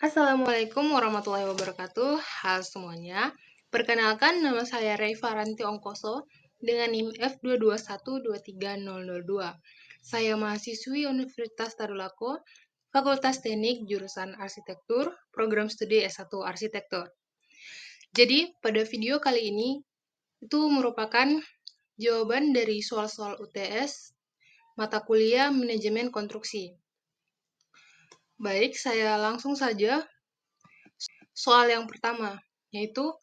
Assalamualaikum warahmatullahi wabarakatuh. Halo semuanya. Perkenalkan, nama saya Reyfa Ranti Ongkoso dengan NIM F221230002. Saya mahasiswi Universitas Tadulako, Fakultas Teknik jurusan Arsitektur, program studi S1 Arsitektur. Jadi, pada video kali ini itu merupakan jawaban dari soal-soal UTS mata kuliah Manajemen Konstruksi. Baik, saya langsung saja. Soal yang pertama, yaitu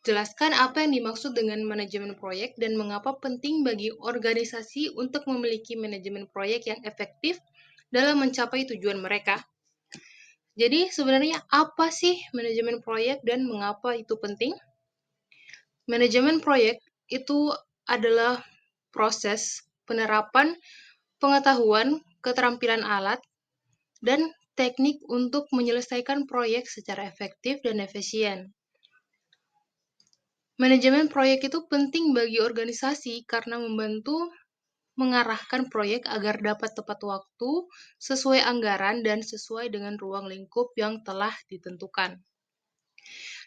jelaskan apa yang dimaksud dengan manajemen proyek dan mengapa penting bagi organisasi untuk memiliki manajemen proyek yang efektif dalam mencapai tujuan mereka. Jadi sebenarnya apa sih manajemen proyek dan mengapa itu penting? Manajemen proyek itu adalah proses penerapan pengetahuan, keterampilan alat, dan teknik untuk menyelesaikan proyek secara efektif dan efisien. Manajemen proyek itu penting bagi organisasi karena membantu mengarahkan proyek agar dapat tepat waktu, sesuai anggaran, dan sesuai dengan ruang lingkup yang telah ditentukan.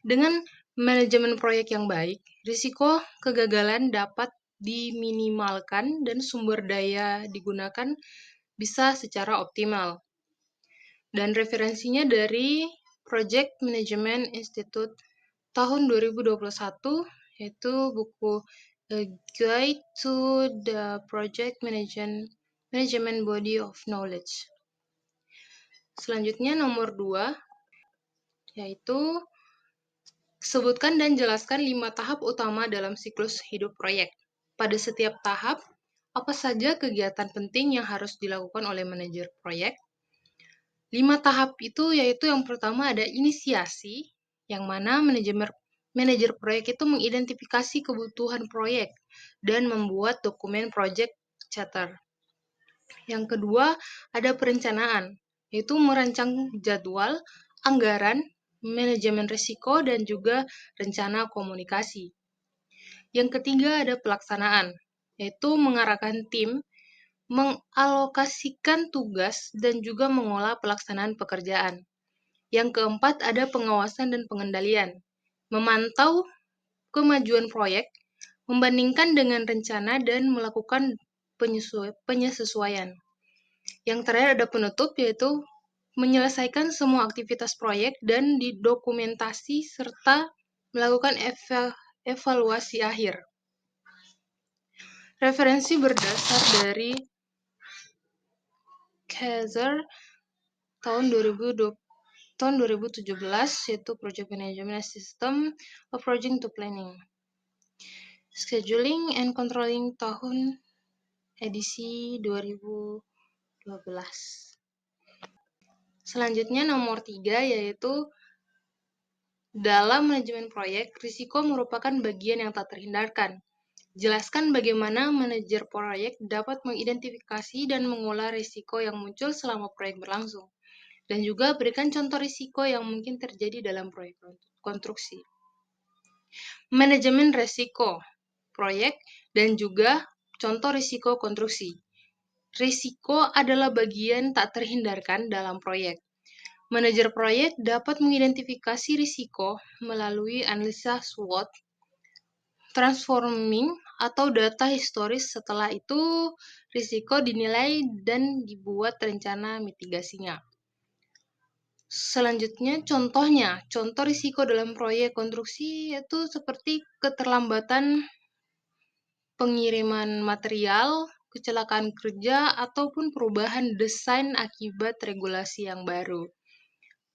Dengan manajemen proyek yang baik, risiko kegagalan dapat diminimalkan dan sumber daya digunakan bisa secara optimal. Dan referensinya dari Project Management Institute tahun 2021, yaitu buku A Guide to the Project Management Body of Knowledge. Selanjutnya nomor 2, yaitu sebutkan dan jelaskan 5 tahap utama dalam siklus hidup proyek. Pada setiap tahap, apa saja kegiatan penting yang harus dilakukan oleh manajer proyek? 5 tahap itu yaitu yang pertama ada inisiasi, yang mana manajer proyek itu mengidentifikasi kebutuhan proyek dan membuat dokumen project charter. Yang kedua ada perencanaan, yaitu merancang jadwal, anggaran, manajemen risiko, dan juga rencana komunikasi. Yang ketiga ada pelaksanaan, yaitu mengarahkan tim, mengalokasikan tugas, dan juga mengolah pelaksanaan pekerjaan. Yang keempat ada pengawasan dan pengendalian, memantau kemajuan proyek, membandingkan dengan rencana, dan melakukan penyesuaian. Yang terakhir ada penutup, yaitu menyelesaikan semua aktivitas proyek dan didokumentasi serta melakukan evaluasi akhir. Referensi berdasar dari Kaiser tahun 2017, yaitu Project Management System Approaching to Planning. Scheduling and Controlling tahun edisi 2012. Selanjutnya nomor 3, yaitu dalam manajemen proyek, risiko merupakan bagian yang tak terhindarkan. Jelaskan bagaimana manajer proyek dapat mengidentifikasi dan mengolah risiko yang muncul selama proyek berlangsung, dan juga berikan contoh risiko yang mungkin terjadi dalam proyek konstruksi. Manajemen risiko proyek dan juga contoh risiko konstruksi. Risiko adalah bagian tak terhindarkan dalam proyek. Manajer proyek dapat mengidentifikasi risiko melalui analisa SWOT, transforming, atau data historis. Setelah itu, risiko dinilai dan dibuat rencana mitigasinya. Selanjutnya, contoh risiko dalam proyek konstruksi yaitu seperti keterlambatan pengiriman material, kecelakaan kerja, ataupun perubahan desain akibat regulasi yang baru.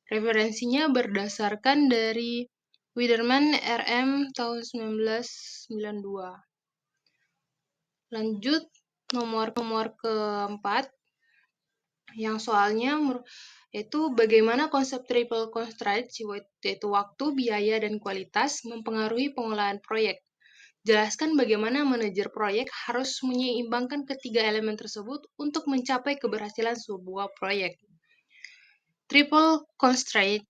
Referensinya berdasarkan dari Widerman RM tahun 1992. Lanjut, nomor keempat, yang soalnya yaitu bagaimana konsep triple constraint, yaitu waktu, biaya, dan kualitas mempengaruhi pengolahan proyek. Jelaskan bagaimana manajer proyek harus menyeimbangkan ketiga elemen tersebut untuk mencapai keberhasilan sebuah proyek. Triple constraint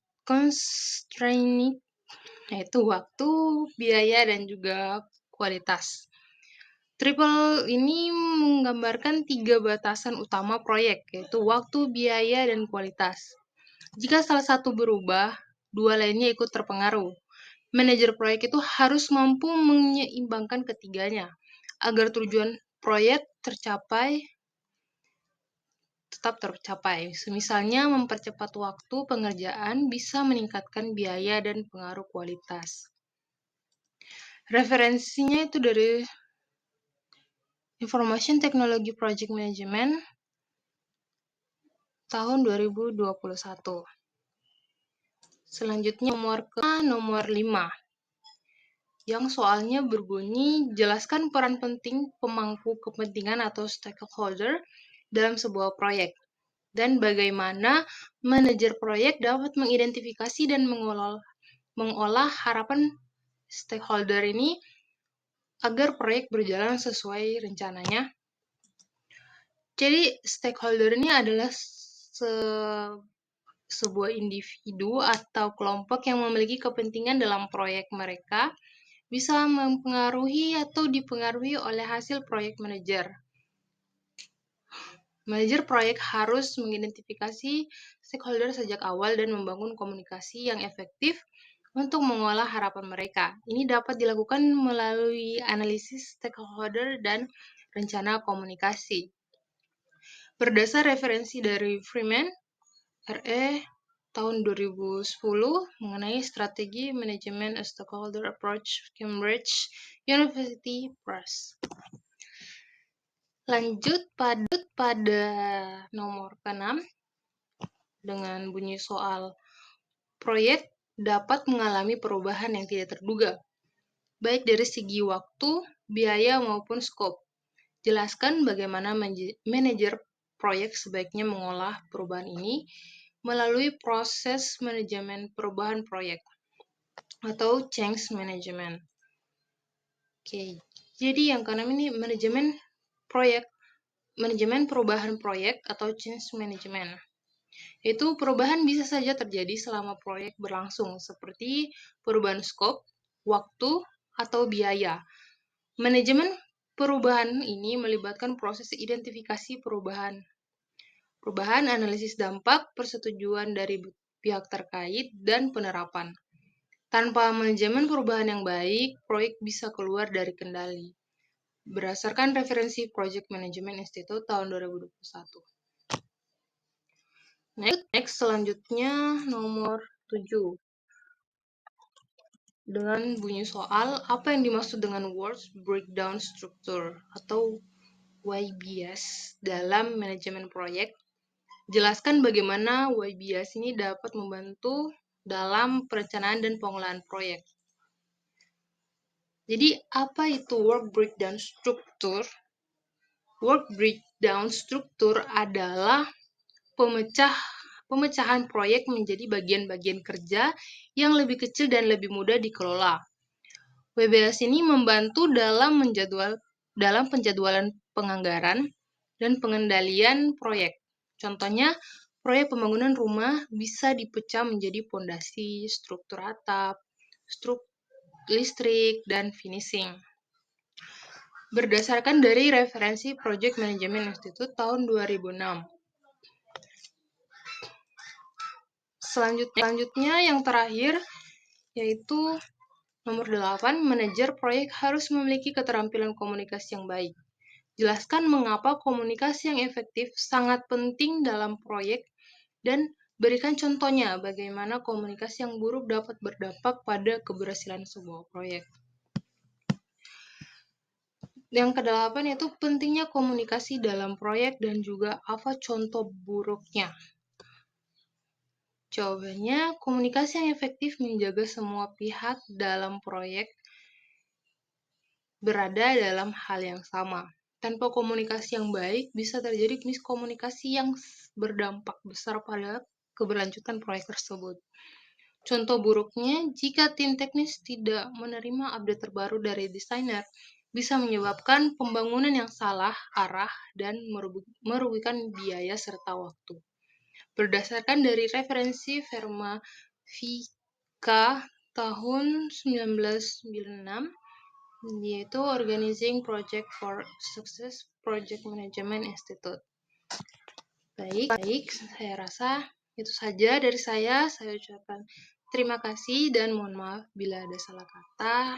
yaitu waktu, biaya, dan juga kualitas. Triple ini menggambarkan 3 batasan utama proyek, yaitu waktu, biaya, dan kualitas. Jika salah satu berubah, dua lainnya ikut terpengaruh. Manajer proyek itu harus mampu menyeimbangkan ketiganya agar tujuan proyek tetap tercapai. Misalnya mempercepat waktu pengerjaan bisa meningkatkan biaya dan pengaruh kualitas. Referensinya itu dari Information Technology Project Management tahun 2021. Selanjutnya nomor 5. Yang soalnya berbunyi, jelaskan peran penting pemangku kepentingan atau stakeholder dalam sebuah proyek, dan bagaimana manajer proyek dapat mengidentifikasi dan mengolah harapan stakeholder ini agar proyek berjalan sesuai rencananya. Jadi, stakeholder ini adalah sebuah individu atau kelompok yang memiliki kepentingan dalam proyek mereka, bisa mempengaruhi atau dipengaruhi oleh hasil proyek manajer. Manajer proyek harus mengidentifikasi stakeholder sejak awal dan membangun komunikasi yang efektif untuk mengolah harapan mereka. Ini dapat dilakukan melalui analisis stakeholder dan rencana komunikasi. Berdasar referensi dari Freeman, R.E. tahun 2010 mengenai strategi manajemen stakeholder approach Cambridge University Press. Lanjut pada nomor ke-6 dengan bunyi soal proyek dapat mengalami perubahan yang tidak terduga, baik dari segi waktu, biaya maupun skop. Jelaskan bagaimana manajer proyek sebaiknya mengolah perubahan ini melalui proses manajemen perubahan proyek atau change management. Oke, jadi yang keenam ini manajemen perubahan proyek atau change management. Itu perubahan bisa saja terjadi selama proyek berlangsung, seperti perubahan skop, waktu, atau biaya. Manajemen perubahan ini melibatkan proses identifikasi perubahan, analisis dampak, persetujuan dari pihak terkait, dan penerapan. Tanpa manajemen perubahan yang baik, proyek bisa keluar dari kendali. Berdasarkan referensi Project Management Institute tahun 2021. Next, selanjutnya nomor 7. Dengan bunyi soal, apa yang dimaksud dengan Work Breakdown Structure atau YBS dalam manajemen proyek? Jelaskan bagaimana YBS ini dapat membantu dalam perencanaan dan pengelolaan proyek. Jadi, apa itu Work Breakdown Structure? Work Breakdown Structure adalah pemecahan proyek menjadi bagian-bagian kerja yang lebih kecil dan lebih mudah dikelola. WBS ini membantu dalam penjadwalan penganggaran dan pengendalian proyek. Contohnya, proyek pembangunan rumah bisa dipecah menjadi pondasi, struktur atap, listrik, dan finishing. Berdasarkan dari referensi Project Management Institute tahun 2006. Selanjutnya yang terakhir yaitu nomor 8, manajer proyek harus memiliki keterampilan komunikasi yang baik. Jelaskan mengapa komunikasi yang efektif sangat penting dalam proyek dan berikan contohnya bagaimana komunikasi yang buruk dapat berdampak pada keberhasilan sebuah proyek. Yang ke-8 yaitu pentingnya komunikasi dalam proyek dan juga apa contoh buruknya. Jawabannya, komunikasi yang efektif menjaga semua pihak dalam proyek berada dalam hal yang sama. Tanpa komunikasi yang baik, bisa terjadi miskomunikasi yang berdampak besar pada keberlanjutan proyek tersebut. Contoh buruknya, jika tim teknis tidak menerima update terbaru dari desainer, bisa menyebabkan pembangunan yang salah arah dan merugikan biaya serta waktu. Berdasarkan dari referensi Verma Vika tahun 1996, yaitu Organizing Project for Success Project Management Institute. Baik, saya rasa Itu saja dari saya ucapkan terima kasih dan mohon maaf bila ada salah kata.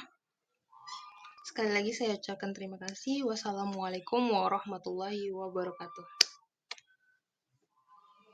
Sekali lagi saya ucapkan terima kasih. Wassalamualaikum warahmatullahi wabarakatuh.